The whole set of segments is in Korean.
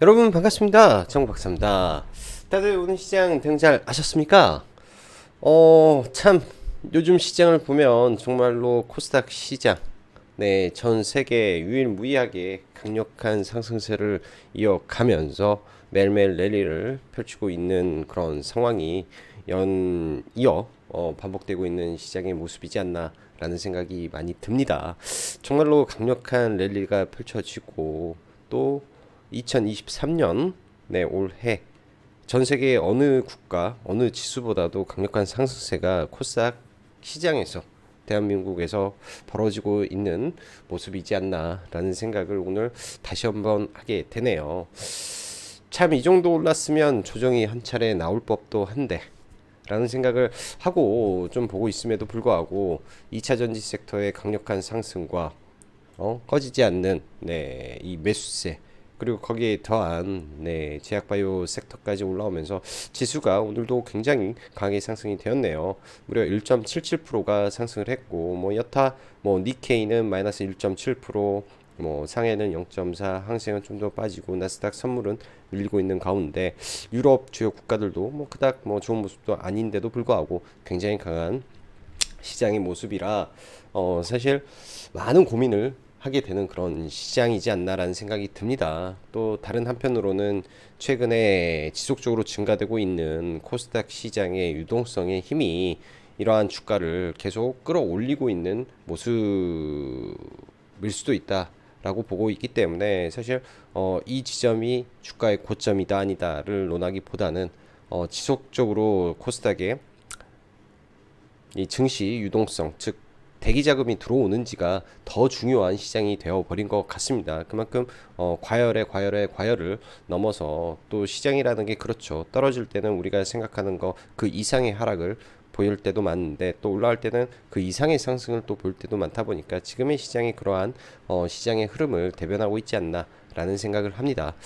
여러분 반갑습니다. 정박사입니다. 다들 오늘 시장 대응 잘 하셨습니까? 참 요즘 시장을 보면 정말로 코스닥 시장 전 세계 유일무이하게 강력한 상승세를 이어가면서 매일매일 랠리를 펼치고 있는 그런 상황이 연이어 반복되고 있는 시장의 모습이지 않나 라는 생각이 많이 듭니다. 정말로 강력한 랠리가 펼쳐지고 또 2023년 올해 전 세계 어느 국가 어느 지수보다도 강력한 상승세가 코스닥 시장에서 대한민국에서 벌어지고 있는 모습이지 않나라는 생각을 오늘 다시 한번 하게 되네요. 참 이 정도 올랐으면 조정이 한 차례 나올 법도 한데 라는 생각을 하고 좀 보고 있음에도 불구하고 2차 전지 섹터의 강력한 상승과 꺼지지 않는 이 매수세 그리고 거기에 더한 제약바이오 섹터까지 올라오면서 지수가 오늘도 굉장히 강하게 상승이 되었네요. 무려 1.77%가 상승을 했고 여타 니케이는 마이너스 1.7%, 상해는 0.4, 항생은 좀 더 빠지고 나스닥 선물은 밀리고 있는 가운데 유럽 주요 국가들도 그닥 좋은 모습도 아닌데도 불구하고 굉장히 강한 시장의 모습이라 사실 많은 고민을 하게 되는 그런 시장이지 않나라는 생각이 듭니다. 또 다른 한편으로는 최근에 지속적으로 증가되고 있는 코스닥 시장의 유동성의 힘이 이러한 주가를 계속 끌어올리고 있는 모습일 수도 있다라고 보고 있기 때문에 사실 이 지점이 주가의 고점이다 아니다를 논하기보다는 지속적으로 코스닥의 이 증시 유동성 즉 대기 자금이 들어오는지가 더 중요한 시장이 되어 버린 것 같습니다. 그만큼 과열을 넘어서 또 시장이라는 게 그렇죠. 떨어질 때는 우리가 생각하는 거 그 이상의 하락을 보일 때도 많은데 또 올라갈 때는 그 이상의 상승을 또 볼 때도 많다 보니까 지금의 시장이 그러한 시장의 흐름을 대변하고 있지 않나라는 생각을 합니다.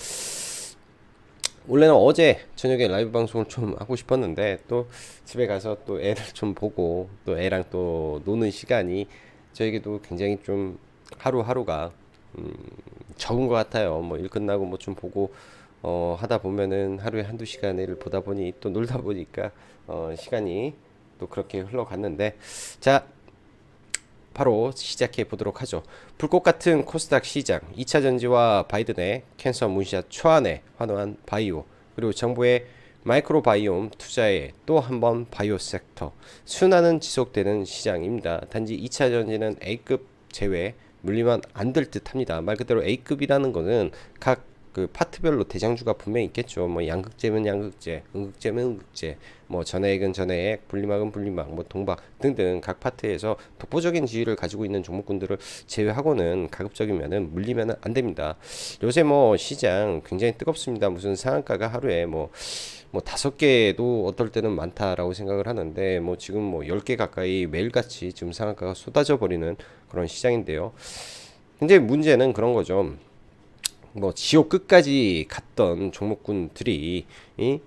원래는 어제 저녁에 라이브 방송을 좀 하고 싶었는데 또 집에 가서 또 애를 좀 보고 또 애랑 또 노는 시간이 저에게도 굉장히 좀 하루하루가 적은 것 같아요. 일 끝나고 좀 보고 하다 보면은 하루에 한두 시간 애를 보다 보니 또 놀다 보니까 시간이 또 그렇게 흘러갔는데 자, 바로 시작해 보도록 하죠. 불꽃 같은 코스닥 시장, 2차 전지와 바이든의 캔서 문샷 초안에 환호한 바이오, 그리고 정부의 마이크로바이옴 투자에 또 한 번 바이오 섹터, 순환은 지속되는 시장입니다. 단지 2차 전지는 A급 제외 물리면 안 될 듯합니다. 말 그대로 A급이라는 거는 각 그 파트별로 대장주가 분명히 있겠죠. 양극재면 양극재, 음극재면 음극재, 전해액은 전해액, 분리막은 분리막, 동박 등등 각 파트에서 독보적인 지위를 가지고 있는 종목군들을 제외하고는 가급적이면은 물리면은 안 됩니다. 요새 시장 굉장히 뜨겁습니다. 무슨 상한가가 하루에 5개도 어떨 때는 많다라고 생각을 하는데 지금 10개 가까이 매일같이 지금 상한가가 쏟아져 버리는 그런 시장인데요. 근데 문제는 그런 거죠. 지옥 끝까지 갔던 종목군들이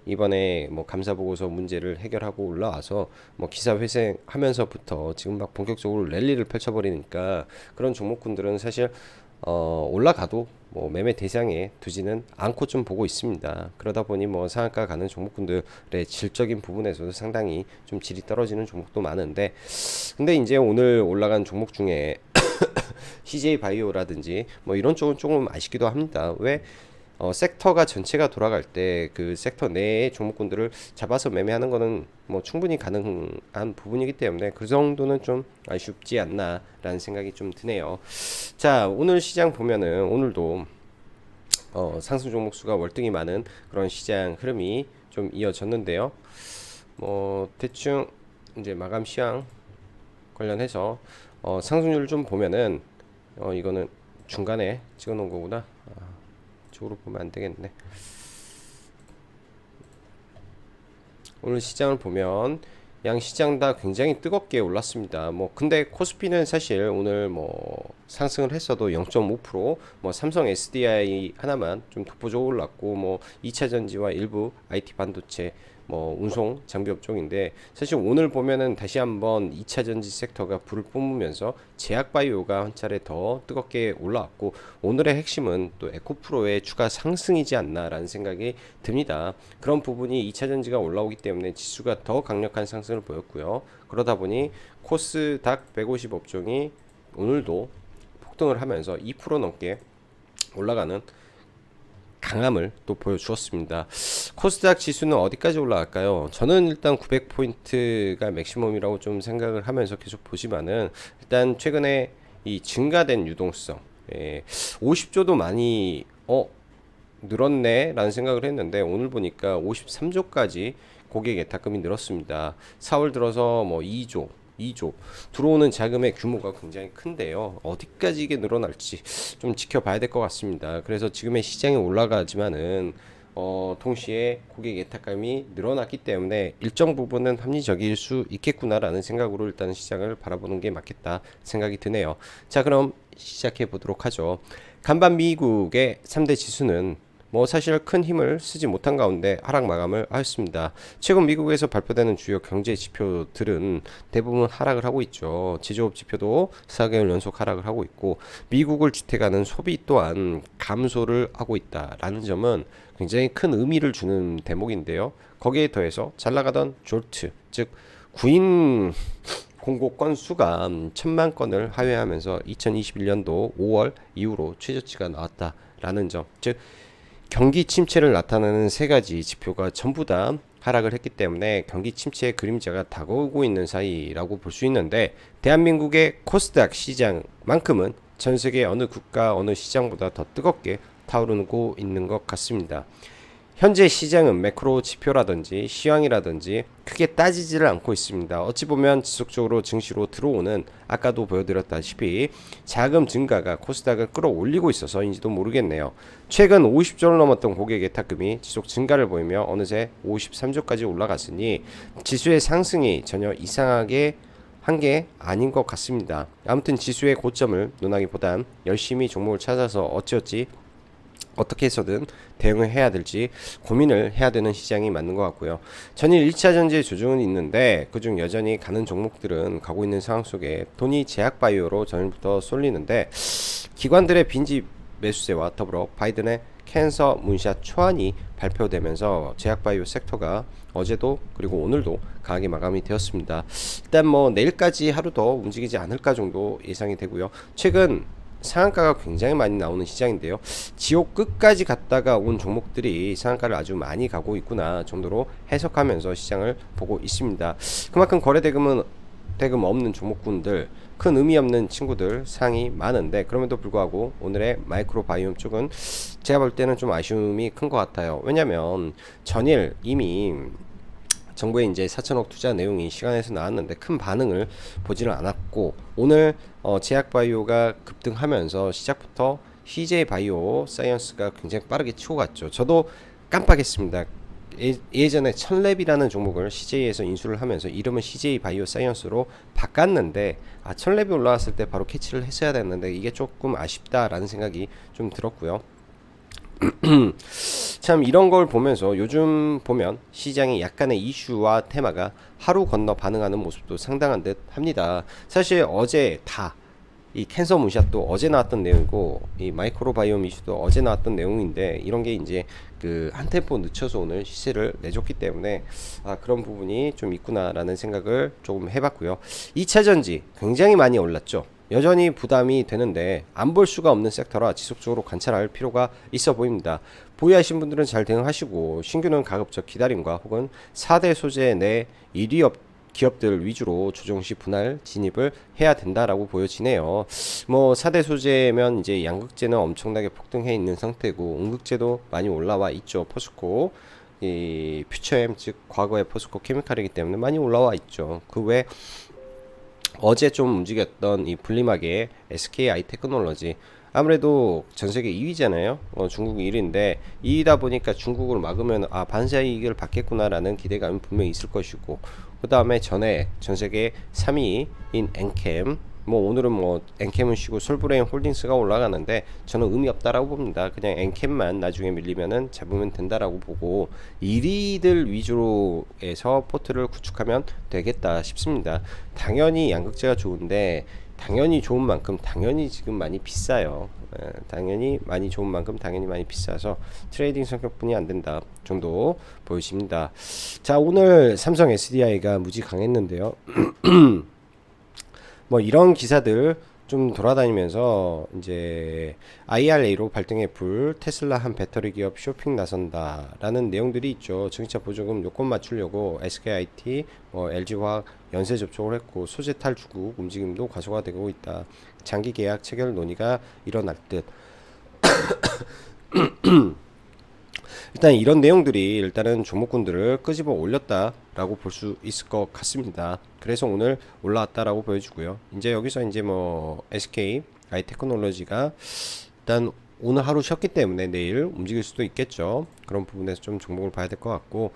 이번에 감사 보고서 문제를 해결하고 올라와서 기사 회생하면서부터 지금 막 본격적으로 랠리를 펼쳐버리니까 그런 종목군들은 사실 올라가도 매매 대상에 두지는 않고 좀 보고 있습니다. 그러다 보니 상한가 가는 종목군들의 질적인 부분에서도 상당히 좀 질이 떨어지는 종목도 많은데 근데 이제 오늘 올라간 종목 중에 CJ 바이오라든지 이런 쪽은 조금 아쉽기도 합니다. 왜 섹터가 전체가 돌아갈 때 그 섹터 내의 종목군들을 잡아서 매매하는 거는 충분히 가능한 부분이기 때문에 그 정도는 좀 아쉽지 않나라는 생각이 좀 드네요. 자, 오늘 시장 보면은 오늘도 상승 종목 수가 월등히 많은 그런 시장 흐름이 좀 이어졌는데요. 대충 이제 마감 시황 관련해서 상승률 좀 보면은 이거는 중간에 찍어 놓은 거구나. 저쪽으로 보면 안 되겠네. 오늘 시장을 보면 양 시장 다 굉장히 뜨겁게 올랐습니다. 근데 코스피는 사실 오늘 상승을 했어도 0.5%, 삼성 SDI 하나만 좀 독보적으로 올랐고 2차 전지와 일부 IT 반도체 뭐 운송 장비 업종인데, 사실 오늘 보면은 다시 한번 2차 전지 섹터가 불을 뿜으면서 제약바이오가 한 차례 더 뜨겁게 올라왔고, 오늘의 핵심은 또 에코프로의 추가 상승이지 않나라는 생각이 듭니다. 그런 부분이 2차 전지가 올라오기 때문에 지수가 더 강력한 상승을 보였고요. 그러다 보니 코스닥 150 업종이 오늘도 폭등을 하면서 2% 넘게 올라가는 강함을 또 보여주었습니다. 코스닥 지수는 어디까지 올라갈까요? 저는 일단 900포인트가 맥시멈이라고 좀 생각을 하면서 계속 보지만은, 일단 최근에 이 증가된 유동성, 50조도 많이 늘었네 라는 생각을 했는데, 오늘 보니까 53조까지 고객 예탁금이 늘었습니다. 4월 들어서 뭐 2조 들어오는 자금의 규모가 굉장히 큰데요. 어디까지 이게 늘어날지 좀 지켜봐야 될 것 같습니다. 그래서 지금의 시장이 올라가지만은 동시에 고객 예탁감이 늘어났기 때문에 일정 부분은 합리적일 수 있겠구나라는 생각으로 일단 시장을 바라보는 게 맞겠다 생각이 드네요. 자, 그럼 시작해 보도록 하죠. 간밤 미국의 3대 지수는 뭐 사실 큰 힘을 쓰지 못한 가운데 하락 마감을 하였습니다. 최근 미국에서 발표되는 주요 경제 지표들은 대부분 하락을 하고 있죠. 제조업 지표도 4개월 연속 하락을 하고 있고, 미국을 주택하는 소비 또한 감소를 하고 있다라는 점은 굉장히 큰 의미를 주는 대목인데요. 거기에 더해서 잘 나가던 졸트, 즉 구인 공고 건수가 1000만 건을 하회하면서 2021년도 5월 이후로 최저치가 나왔다라는 점, 즉 경기 침체를 나타내는 세 가지 지표가 전부 다 하락을 했기 때문에 경기 침체의 그림자가 다가오고 있는 사이라고 볼 수 있는데, 대한민국의 코스닥 시장만큼은 전 세계 어느 국가 어느 시장보다 더 뜨겁게 타오르고 있는 것 같습니다. 현재 시장은 매크로 지표라든지 시황이라든지 크게 따지지를 않고 있습니다. 어찌 보면 지속적으로 증시로 들어오는, 아까도 보여드렸다시피 자금 증가가 코스닥을 끌어올리고 있어서인지도 모르겠네요. 최근 50조를 넘었던 고객 예탁금이 지속 증가를 보이며 어느새 53조까지 올라갔으니 지수의 상승이 전혀 이상하게 한 게 아닌 것 같습니다. 아무튼 지수의 고점을 논하기보단 열심히 종목을 찾아서 어떻게 해서든 대응을 해야 될지 고민을 해야 되는 시장이 맞는 것 같고요. 전일 1차 전지의 조정은 있는데, 그중 여전히 가는 종목들은 가고 있는 상황 속에 돈이 제약바이오로 전일부터 쏠리는데, 기관들의 빈집 매수세와 더불어 바이든의 캔서 문샷 초안이 발표되면서 제약바이오 섹터가 어제도 그리고 오늘도 강하게 마감이 되었습니다. 일단 뭐 내일까지 하루 더 움직이지 않을까 정도 예상이 되고요. 최근 상한가가 굉장히 많이 나오는 시장인데요. 지옥 끝까지 갔다가 온 종목들이 상한가를 아주 많이 가고 있구나 정도로 해석하면서 시장을 보고 있습니다. 그만큼 거래대금 없는 종목군들, 큰 의미 없는 친구들 상이 많은데, 그럼에도 불구하고 오늘의 마이크로바이옴 쪽은 제가 볼 때는 좀 아쉬움이 큰 것 같아요. 왜냐면 전일 이미 정부의 이제 4천억 투자 내용이 시간에서 나왔는데 큰 반응을 보지는 않았고, 오늘 제약바이오가 급등하면서 시작부터 CJ 바이오 사이언스가 굉장히 빠르게 치고 갔죠. 저도 깜빡했습니다. 예전에 천랩이라는 종목을 CJ에서 인수를 하면서 이름은 CJ 바이오 사이언스로 바꿨는데, 천랩이 올라왔을 때 바로 캐치를 했어야 됐는데 이게 조금 아쉽다라는 생각이 좀 들었고요. 참 이런 걸 보면서 요즘 보면 시장이 약간의 이슈와 테마가 하루 건너 반응하는 모습도 상당한 듯 합니다. 사실 어제 이 캔서 문샷도 어제 나왔던 내용이고, 이 마이크로바이옴 이슈도 어제 나왔던 내용인데, 이런 게 이제 그 한 템포 늦춰서 오늘 시세를 내줬기 때문에 그런 부분이 좀 있구나라는 생각을 조금 해봤고요. 2차 전지 굉장히 많이 올랐죠. 여전히 부담이 되는데 안 볼 수가 없는 섹터라 지속적으로 관찰할 필요가 있어 보입니다. 보유하신 분들은 잘 대응하시고, 신규는 가급적 기다림과 혹은 4대 소재 내 1위 기업들 위주로 조정시 분할 진입을 해야 된다라고 보여지네요. 뭐 4대 소재면 이제 양극재는 엄청나게 폭등해 있는 상태고, 음극재도 많이 올라와 있죠. 포스코, 이 퓨처엠, 즉 과거의 포스코 케미칼이기 때문에 많이 올라와 있죠. 그 외 어제 좀 움직였던 이 분리막의 SKI 테크놀로지, 아무래도 전세계 2위잖아요. 중국 1위인데 2위다 보니까 중국을 막으면 반사 이익을 받겠구나라는 기대감이 분명히 있을 것이고, 그 다음에 전에 전세계 3위인 엔캠, 뭐 오늘은 뭐 엔캠은 쉬고 솔브레인 홀딩스가 올라가는데 저는 의미 없다라고 봅니다. 그냥 엔캠만 나중에 밀리면은 잡으면 된다라고 보고 1위들 위주로 해서 포트를 구축하면 되겠다 싶습니다. 당연히 양극재가 좋은데 당연히 좋은 만큼 당연히 지금 많이 비싸요. 당연히 많이 좋은 만큼 당연히 많이 비싸서 트레이딩 성격뿐이 안 된다 정도 보여집니다. 자, 오늘 삼성 SDI가 무지 강했는데요. 뭐 이런 기사들 좀 돌아다니면서 이제 IRA로 발등에 불 테슬라 한 배터리 기업 쇼핑 나선다라는 내용들이 있죠. 증차 보조금 요건 맞추려고 SKIT, 뭐 LG화학 연쇄 접촉을 했고 소재 탈주국 움직임도 가속화되고 있다. 장기 계약 체결 논의가 일어날 듯. 일단 이런 내용들이 일단은 종목군들을 끄집어 올렸다라고 볼 수 있을 것 같습니다. 그래서 오늘 올라왔다라고 보여주고요. 이제 여기서 이제 뭐 SK 아이테크놀로지가 일단 오늘 하루 쉬었기 때문에 내일 움직일 수도 있겠죠. 그런 부분에서 좀 종목을 봐야 될 것 같고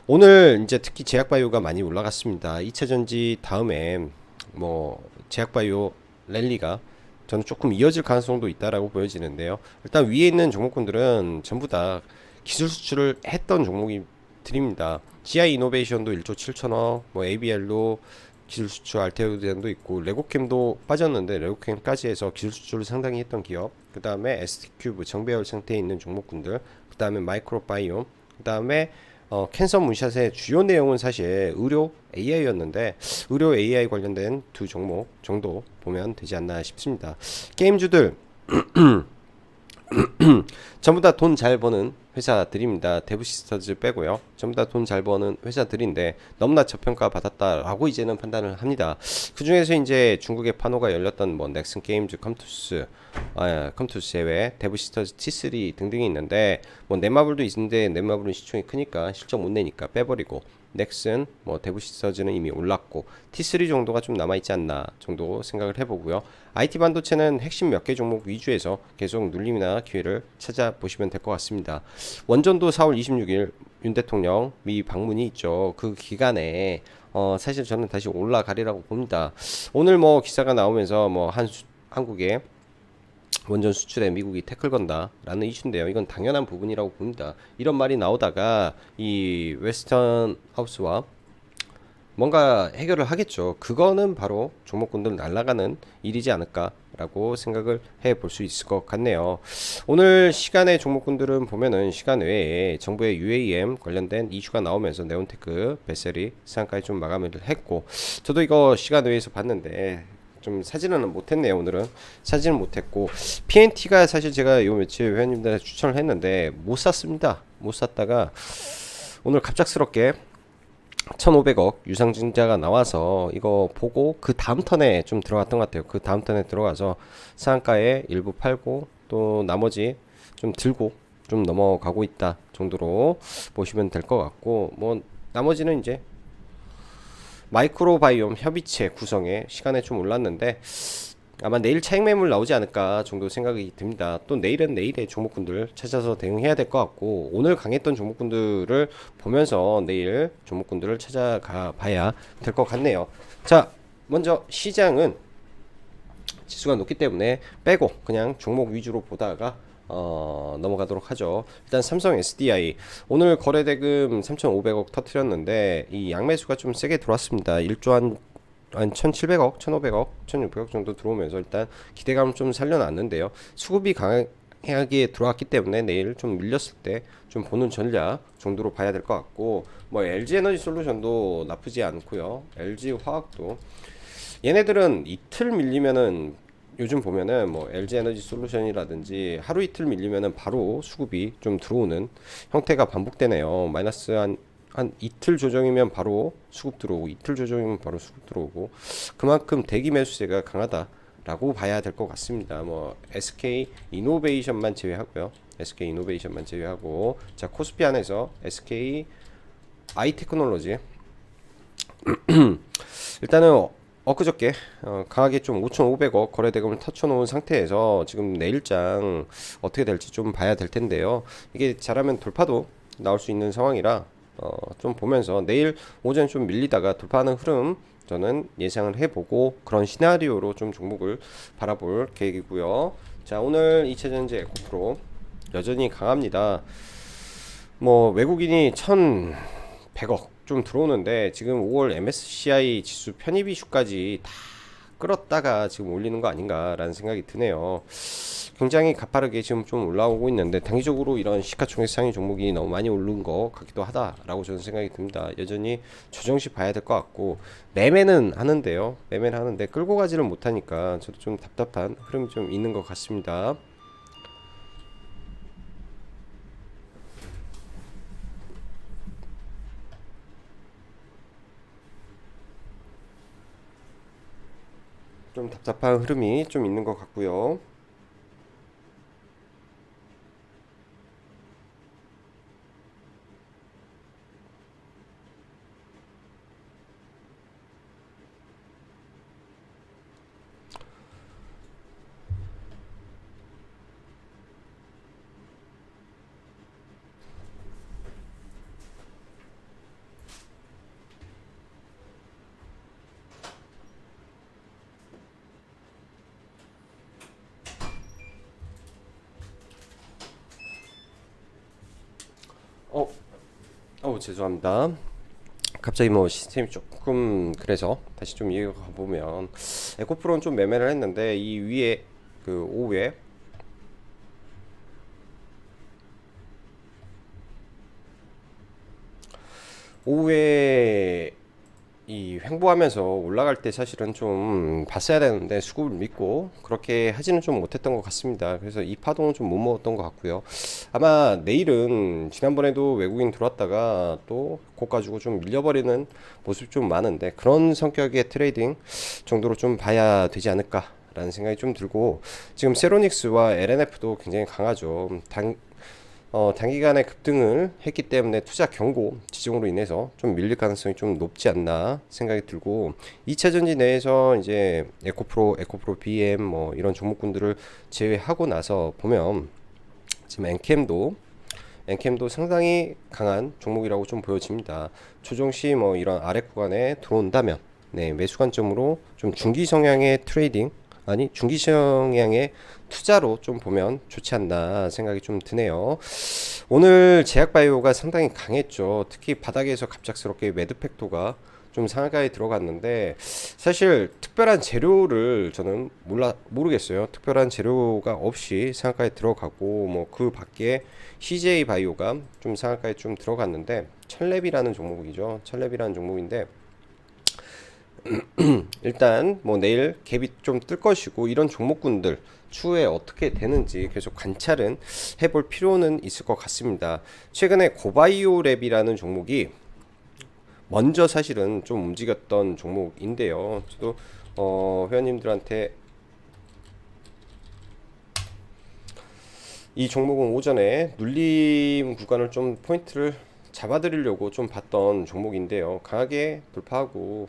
오늘 이제 특히 제약바이오가 많이 올라갔습니다. 2차전지 다음에 뭐 제약바이오 랠리가 저는 조금 이어질 가능성도 있다라고 보여지는데요. 일단 위에 있는 종목군들은 전부 다 기술 수출을 했던 종목들입니다. GI 이노베이션도 1조 7천억, 뭐 ABL도 기술 수출 알테오젠도 있고 레고캠도 빠졌는데 레고캠까지 해서 기술 수출을 상당히 했던 기업. 그 다음에 ST큐브 정배열 상태에 있는 종목군들. 그 다음에 마이크로바이옴. 그 다음에 캔서 문샷의 주요 내용은 사실 의료 AI였는데 의료 AI 관련된 두 종목 정도 보면 되지 않나 싶습니다. 게임주들 전부 다 돈 잘 버는 회사들입니다. 데브시스터즈 빼고요. 전부 다 돈 잘 버는 회사들인데 너무나 저평가 받았다라고 이제는 판단을 합니다. 그 중에서 이제 중국의 판호가 열렸던 뭐 넥슨 게임즈, 컴투스 제외, 데브시스터즈 T3 등등이 있는데 뭐 넷마블도 있는데 넷마블은 시총이 크니까 실적 못 내니까 빼버리고 넥슨, 뭐 데브시스터즈는 이미 올랐고 T3 정도가 좀 남아있지 않나 정도 생각을 해보고요. IT 반도체는 핵심 몇 개 종목 위주에서 계속 눌림이나 기회를 찾아보시면 될 것 같습니다. 원전도 4월 26일 윤 대통령 미 방문이 있죠. 그 기간에 사실 저는 다시 올라가리라고 봅니다. 오늘 뭐 기사가 나오면서 뭐 한국에 원전 수출에 미국이 태클 건다라는 이슈인데요. 이건 당연한 부분이라고 봅니다. 이런 말이 나오다가 이 웨스턴 하우스와 뭔가 해결을 하겠죠. 그거는 바로 종목군들 날아가는 일이지 않을까라고 생각을 해볼 수 있을 것 같네요. 오늘 시간의 종목군들은 보면은 시간 외에 정부의 UAM 관련된 이슈가 나오면서 네온테크, 베셀이 상한가에 좀 마감을 했고 저도 이거 시간 외에서 봤는데 좀 사진은 못했네요. 오늘은 사진은 못했고 PNT가 사실 제가 요 며칠 회원님들한테 추천을 했는데 못 샀습니다. 못 샀다가 오늘 갑작스럽게 1,500억 유상증자가 나와서 이거 보고 그 다음 턴에 좀 들어갔던 것 같아요. 그 다음 턴에 들어가서 상한가에 일부 팔고 또 나머지 좀 들고 좀 넘어가고 있다 정도로 보시면 될 것 같고 뭐 나머지는 이제 마이크로바이옴 협의체 구성에 시간에 좀 올랐는데 아마 내일 차익 매물 나오지 않을까 정도 생각이 듭니다. 또 내일은 내일의 종목군들 찾아서 대응해야 될 것 같고 오늘 강했던 종목군들을 보면서 내일 종목군들을 찾아가 봐야 될 것 같네요. 자, 먼저 시장은 지수가 높기 때문에 빼고 그냥 종목 위주로 보다가 넘어가도록 하죠. 일단 삼성 SDI 오늘 거래대금 3,500억 터트렸는데 이 양매수가 좀 세게 들어왔습니다. 1조 한 1,700억, 1,500억, 1,600억 정도 들어오면서 일단 기대감을 좀 살려놨는데요. 수급이 강하게 들어왔기 때문에 내일 좀 밀렸을 때 좀 보는 전략 정도로 봐야 될 것 같고 뭐 LG 에너지 솔루션도 나쁘지 않고요. LG 화학도 얘네들은 이틀 밀리면은 요즘 보면은 뭐 LG 에너지 솔루션이라든지 하루 이틀 밀리면은 바로 수급이 좀 들어오는 형태가 반복되네요. 마이너스 한 이틀 조정이면 바로 수급 들어오고 이틀 조정이면 바로 수급 들어오고 그만큼 대기 매수세가 강하다라고 봐야 될 것 같습니다. 뭐 SK 이노베이션만 제외하고요. SK 이노베이션만 제외하고 자 코스피 안에서 SK 아이테크놀로지 일단은 엊그저께 강하게 좀 5,500억 거래대금을 터쳐놓은 상태에서 지금 내일장 어떻게 될지 좀 봐야 될 텐데요. 이게 잘하면 돌파도 나올 수 있는 상황이라 좀 보면서 내일 오전 좀 밀리다가 돌파하는 흐름 저는 예상을 해보고 그런 시나리오로 좀 종목을 바라볼 계획이고요. 자, 오늘 2차전지 에코프로 여전히 강합니다. 뭐 외국인이 1,100억 좀 들어오는데 지금 5월 MSCI 지수 편입 이슈까지 다 끌었다가 지금 올리는 거 아닌가라는 생각이 드네요. 굉장히 가파르게 지금 좀 올라오고 있는데 단기적으로 이런 시가총액 상위 종목이 너무 많이 오른 것 같기도 하다라고 저는 생각이 듭니다. 여전히 조정시 봐야 될 것 같고 매매는 하는데요. 매매는 하는데 끌고 가지를 못하니까 저도 좀 답답한 흐름이 좀 있는 것 같습니다. 좀 답답한 흐름이 좀 있는 것 같고요. 어, 죄송합니다. 갑자기 뭐 시스템이 조금 그래서 다시 좀 이해가 보면 에코프로는 좀 매매를 했는데 이 위에 그 오후에 이 횡보하면서 올라갈 때 사실은 좀 봤어야 되는데 수급을 믿고 그렇게 하지는 좀 못했던 것 같습니다. 그래서 이 파동은 좀 못 먹었던 것 같고요. 아마 내일은 지난번에도 외국인 들어왔다가 또 고가 주고 좀 밀려버리는 모습이 좀 많은데 그런 성격의 트레이딩 정도로 좀 봐야 되지 않을까 라는 생각이 좀 들고 지금 세로닉스와 LNF도 굉장히 강하죠. 단기간에 급등을 했기 때문에 투자 경고 지정으로 인해서 좀 밀릴 가능성이 좀 높지 않나 생각이 들고 2차 전지 내에서 이제 에코프로 BM 뭐 이런 종목군들을 제외하고 나서 보면 지금 엔캠도 상당히 강한 종목이라고 좀 보여집니다. 조정시 뭐 이런 아래 구간에 들어온다면 네, 매수 관점으로 좀 중기 성향의 트레이딩 아니 중기 성향의 투자로 좀 보면 좋지 않나 생각이 좀 드네요. 오늘 제약바이오가 상당히 강했죠. 특히 바닥에서 갑작스럽게 매드팩토가 좀 상한가에 들어갔는데 사실 특별한 재료를 저는 모르겠어요. 특별한 재료가 없이 상한가에 들어가고 뭐 그 밖에 CJ 바이오가 좀 상한가에 좀 들어갔는데 철랩이라는 종목이죠. 철랩이라는 종목인데 일단 뭐 내일 갭이 좀 뜰 것이고 이런 종목군들 추후에 어떻게 되는지 계속 관찰은 해볼 필요는 있을 것 같습니다. 최근에 고바이오랩이라는 종목이 먼저 사실은 좀 움직였던 종목인데요. 저도 회원님들한테 이 종목은 오전에 눌림 구간을 좀 포인트를 잡아드리려고 좀 봤던 종목인데요. 강하게 돌파하고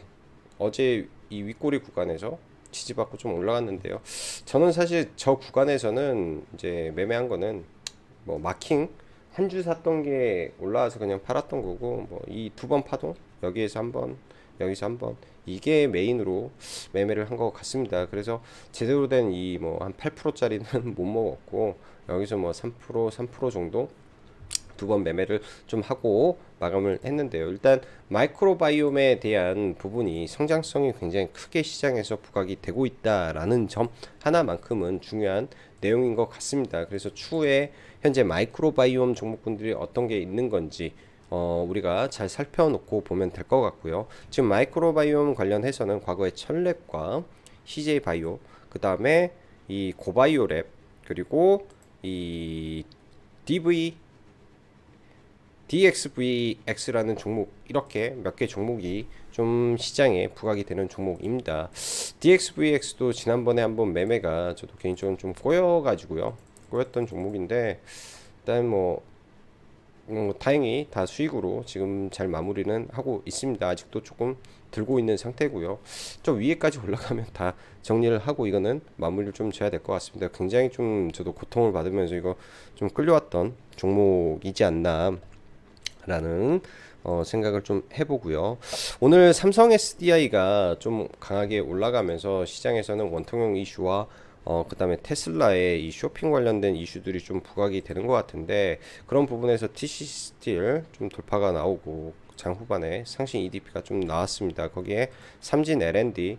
어제 이 윗꼬리 구간에서 지지받고 좀 올라갔는데요. 저는 사실 저 구간에서는 이제 매매한 거는 뭐 마킹 한 주 샀던 게 올라와서 그냥 팔았던 거고 뭐 이 두 번 파동 여기에서 한 번 여기서 한 번 이게 메인으로 매매를 한 것 같습니다. 그래서 제대로 된 이 뭐 한 8%짜리는 못 먹었고 여기서 뭐 3% 정도 두 번 매매를 좀 하고 마감을 했는데요. 일단 마이크로바이옴에 대한 부분이 성장성이 굉장히 크게 시장에서 부각이 되고 있다라는 점 하나만큼은 중요한 내용인 것 같습니다. 그래서 추후에 현재 마이크로바이옴 종목군들이 어떤 게 있는 건지 우리가 잘 살펴놓고 보면 될 것 같고요. 지금 마이크로바이옴 관련해서는 과거에 철랩과 CJ 바이오, 그 다음에 이 고바이오랩, 그리고 이 DXVX라는 종목 이렇게 몇 개 종목이 좀 시장에 부각이 되는 종목입니다. DXVX도 지난번에 한번 매매가 저도 개인적으로 좀 꼬였던 종목인데 일단 다행히 다 수익으로 지금 잘 마무리는 하고 있습니다. 아직도 조금 들고 있는 상태고요. 저 위에까지 올라가면 다 정리를 하고 이거는 마무리를 좀 줘야 될 것 같습니다. 굉장히 좀 저도 고통을 받으면서 이거 좀 끌려왔던 종목이지 않나 라는 생각을 좀 해보고요. 오늘 삼성 SDI가 좀 강하게 올라가면서 시장에서는 원통형 이슈와 그다음에 테슬라의 이 쇼핑 관련된 이슈들이 좀 부각이 되는 것 같은데, 그런 부분에서 TC 스틸 좀 돌파가 나오고 장 후반에 상승 EDP가 좀 나왔습니다. 거기에 삼진 L&D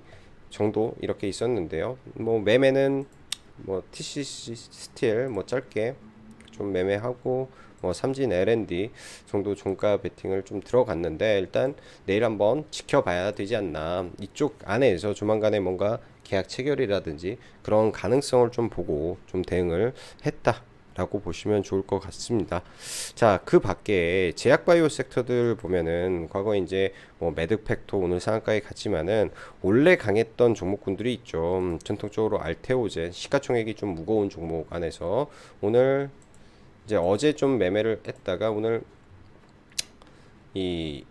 정도 이렇게 있었는데요. 뭐 매매는 뭐 TC 스틸 뭐 짧게 좀 매매하고 뭐 삼진 L&D 정도 종가 베팅을 좀 들어갔는데, 일단 내일 한번 지켜봐야 되지 않나. 이쪽 안에서 조만간에 뭔가 계약 체결이라든지 그런 가능성을 좀 보고 좀 대응을 했다 라고 보시면 좋을 것 같습니다. 자, 그 밖에 제약바이오 섹터들 보면은 과거에 이제 뭐 매드팩토 오늘 상한가에 갔지만은 원래 강했던 종목군들이 있죠. 전통적으로 알테오젠 시가총액이 좀 무거운 종목 안에서 오늘 이제 어제 좀 매매를 했다가 오늘 이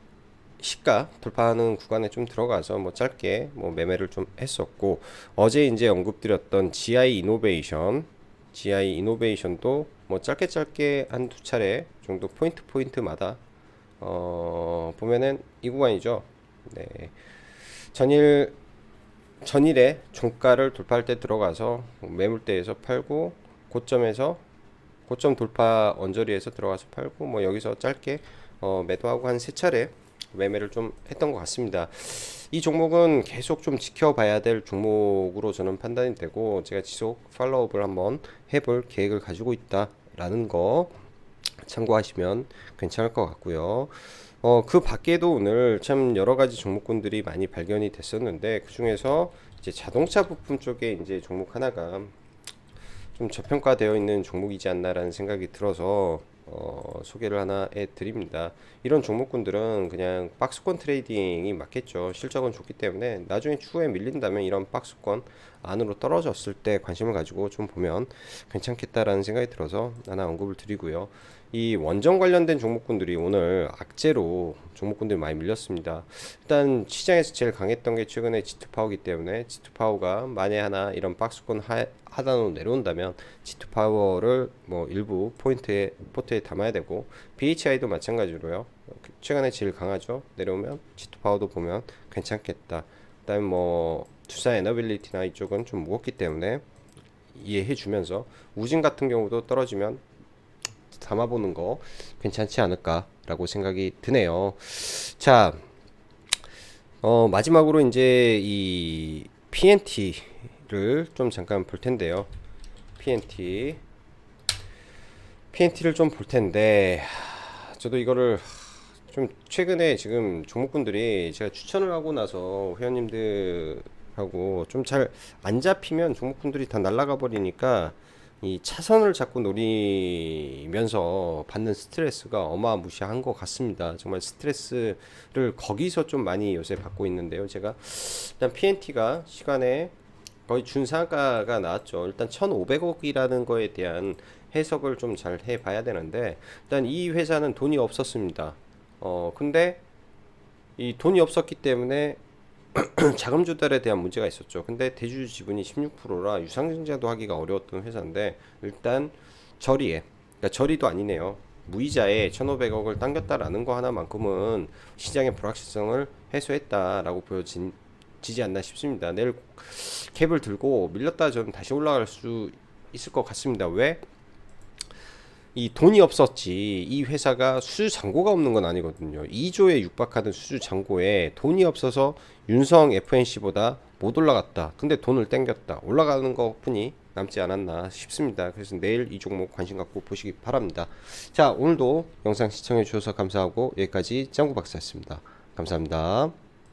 시가 돌파하는 구간에 좀 들어가서 뭐 짧게 뭐 매매를 좀 했었고, 어제 이제 언급드렸던 GI 이노베이션도 뭐 짧게 한 두 차례 정도 포인트마다 보면은 이 구간이죠. 네. 전일에 종가를 돌파할 때 들어가서 매물대에서 팔고, 고점 돌파 언저리에서 들어가서 팔고, 뭐 여기서 짧게 매도하고 한 세 차례 매매를 좀 했던 것 같습니다. 이 종목은 계속 좀 지켜봐야 될 종목으로 저는 판단이 되고, 제가 지속 팔로우업을 한번 해볼 계획을 가지고 있다라는 거 참고하시면 괜찮을 것 같고요. 그 밖에도 오늘 참 여러 가지 종목군들이 많이 발견이 됐었는데, 그 중에서 이제 자동차 부품 쪽에 이제 종목 하나가 좀 저평가되어 있는 종목이지 않나라는 생각이 들어서 소개를 하나 해드립니다. 이런 종목군들은 그냥 박스권 트레이딩이 맞겠죠. 실적은 좋기 때문에 나중에 추후에 밀린다면 이런 박스권 안으로 떨어졌을 때 관심을 가지고 좀 보면 괜찮겠다라는 생각이 들어서 하나 언급을 드리고요. 이 원전 관련된 종목군들이 오늘 악재로 종목군들이 많이 밀렸습니다. 일단 시장에서 제일 강했던 게 최근에 G2파워이기 때문에, G2파워가 만에 하나 이런 박스권 하단으로 내려온다면 G2파워를 뭐 일부 포트에 담아야 되고, BHI도 마찬가지로요. 최근에 제일 강하죠. 내려오면 G2파워도 보면 괜찮겠다. 그다음에 뭐 투자 에너빌리티나 이쪽은 좀 무겁기 때문에 이해해 주면서, 우진 같은 경우도 떨어지면 담아보는 거 괜찮지 않을까라고 생각이 드네요. 자, 마지막으로 이제 이 PNT를 좀 잠깐 볼 텐데요. PNT를 좀 볼 텐데, 저도 이거를 좀 최근에 지금 종목군들이 제가 추천을 하고 나서 회원님들하고 좀 잘 안 잡히면 종목군들이 다 날아가 버리니까 이 차선을 자꾸 노리면서 받는 스트레스가 어마무시한 것 같습니다. 정말 스트레스를 거기서 좀 많이 요새 받고 있는데요. 제가 일단 PNT가 시간에 거의 준상가가 나왔죠. 일단 1,500억이라는 거에 대한 해석을 좀 잘 해봐야 되는데, 일단 이 회사는 돈이 없었습니다. 근데 이 돈이 없었기 때문에 자금 조달에 대한 문제가 있었죠. 근데 대주주 지분이 16%라 유상증자도 하기가 어려웠던 회사인데, 일단 그러니까 저리도 아니네요. 무이자에 1,500억을 당겼다라는 거 하나만큼은 시장의 불확실성을 해소했다라고 보여지지 않나 싶습니다. 내일 캡을 들고 밀렸다 저는 다시 올라갈 수 있을 것 같습니다. 왜? 이 돈이 없었지, 이 회사가 수주 잔고가 없는 건 아니거든요. 2조에 육박하는 수주 잔고에 돈이 없어서 윤성 FNC보다 못 올라갔다. 근데 돈을 땡겼다. 올라가는 것 뿐이 남지 않았나 싶습니다. 그래서 내일 이 종목 관심 갖고 보시기 바랍니다. 자, 오늘도 영상 시청해 주셔서 감사하고, 여기까지 짱구 박사였습니다. 감사합니다.